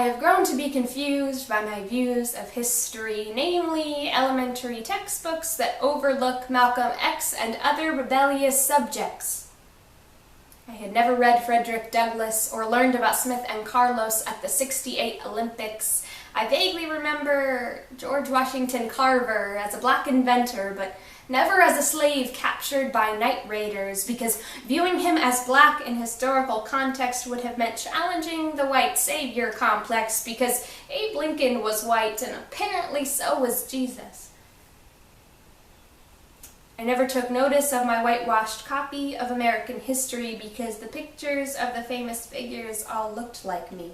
have grown to be confused by my views of history, namely elementary textbooks that overlook Malcolm X and other rebellious subjects. I had never read Frederick Douglass or learned about Smith and Carlos at the '68 Olympics. I vaguely remember George Washington Carver as a black inventor, but never as a slave captured by night raiders, because viewing him as black in historical context would have meant challenging the white savior complex, because Abe Lincoln was white and apparently so was Jesus. I never took notice of my whitewashed copy of American history because the pictures of the famous figures all looked like me.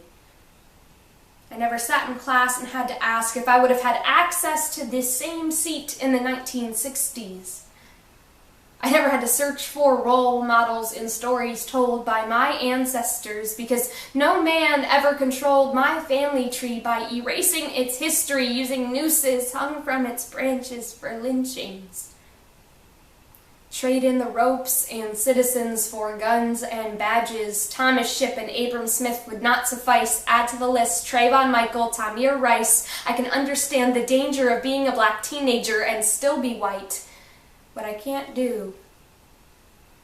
I never sat in class and had to ask if I would have had access to this same seat in the 1960s. I never had to search for role models in stories told by my ancestors because no man ever controlled my family tree by erasing its history using nooses hung from its branches for lynchings. Trade in the ropes and citizens for guns and badges. Thomas Shipp and Abram Smith would not suffice. Add to the list Trayvon Michael, Tamir Rice. I can understand the danger of being a black teenager and still be white. What I can't do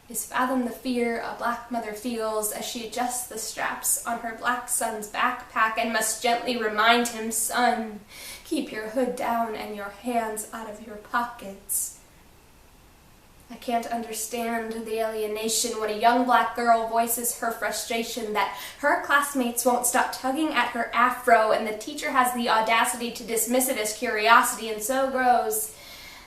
is fathom the fear a black mother feels as she adjusts the straps on her black son's backpack and must gently remind him, "Son, keep your hood down and your hands out of your pockets." I can't understand the alienation when a young black girl voices her frustration that her classmates won't stop tugging at her afro and the teacher has the audacity to dismiss it as curiosity, and so grows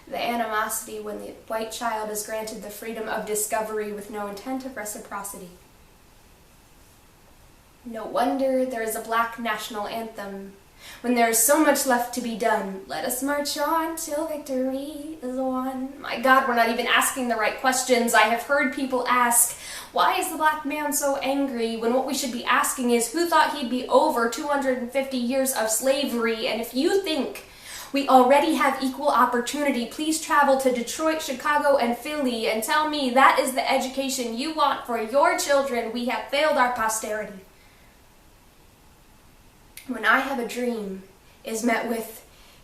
the animosity when the white child is granted the freedom of discovery with no intent of reciprocity. No wonder there is a black national anthem. When there is so much left to be done, let us march on till victory is won. My God, we're not even asking the right questions. I have heard people ask, why is the black man so angry, when what we should be asking is, who thought he'd be over 250 years of slavery? And if you think we already have equal opportunity, please travel to Detroit, Chicago, and Philly and tell me that is the education you want for your children. We have failed our posterity. When I have a dream is met with,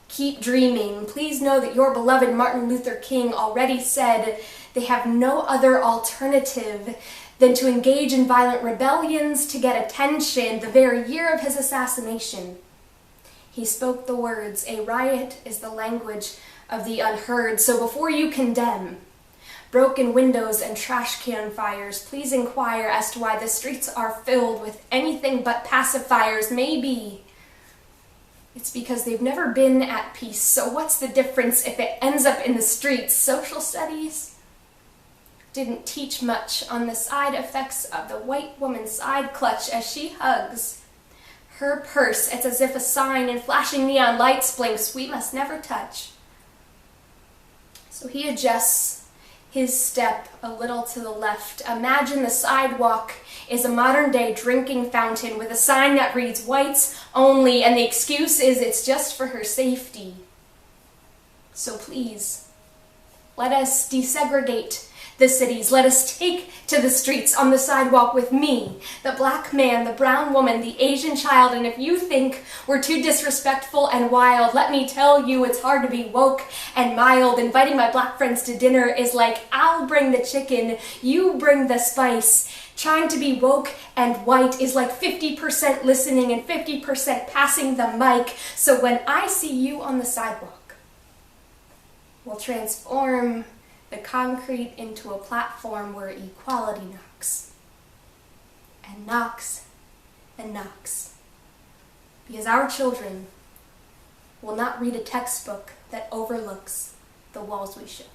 keep dreaming. Please know that your beloved Martin Luther King already said they have no other alternative than to engage in violent rebellions to get attention the very year of his assassination. He spoke the words, "A riot is the language of the unheard." So before you condemn broken windows and trash can fires, please inquire as to why the streets are filled with anything but pacifiers. Maybe it's because they've never been at peace. So what's the difference if it ends up in the streets? Social studies didn't teach much on the side effects of the white woman's side clutch as she hugs her purse. It's as if a sign in flashing neon lights blinks, "We must never touch." So he adjusts his step a little to the left. Imagine the sidewalk is a modern-day drinking fountain with a sign that reads "Whites only," and the excuse is it's just for her safety. So please, let us desegregate the cities. Let us take to the streets on the sidewalk with me, the black man, the brown woman, the Asian child, and if you think we're too disrespectful and wild, let me tell you it's hard to be woke and mild. Inviting my black friends to dinner is like, I'll bring the chicken, you bring the spice. Trying to be woke and white is like 50% listening and 50% passing the mic. So when I see you on the sidewalk, we'll transform the concrete into a platform where equality knocks and knocks and knocks. Because our children will not read a textbook that overlooks the walls we shook.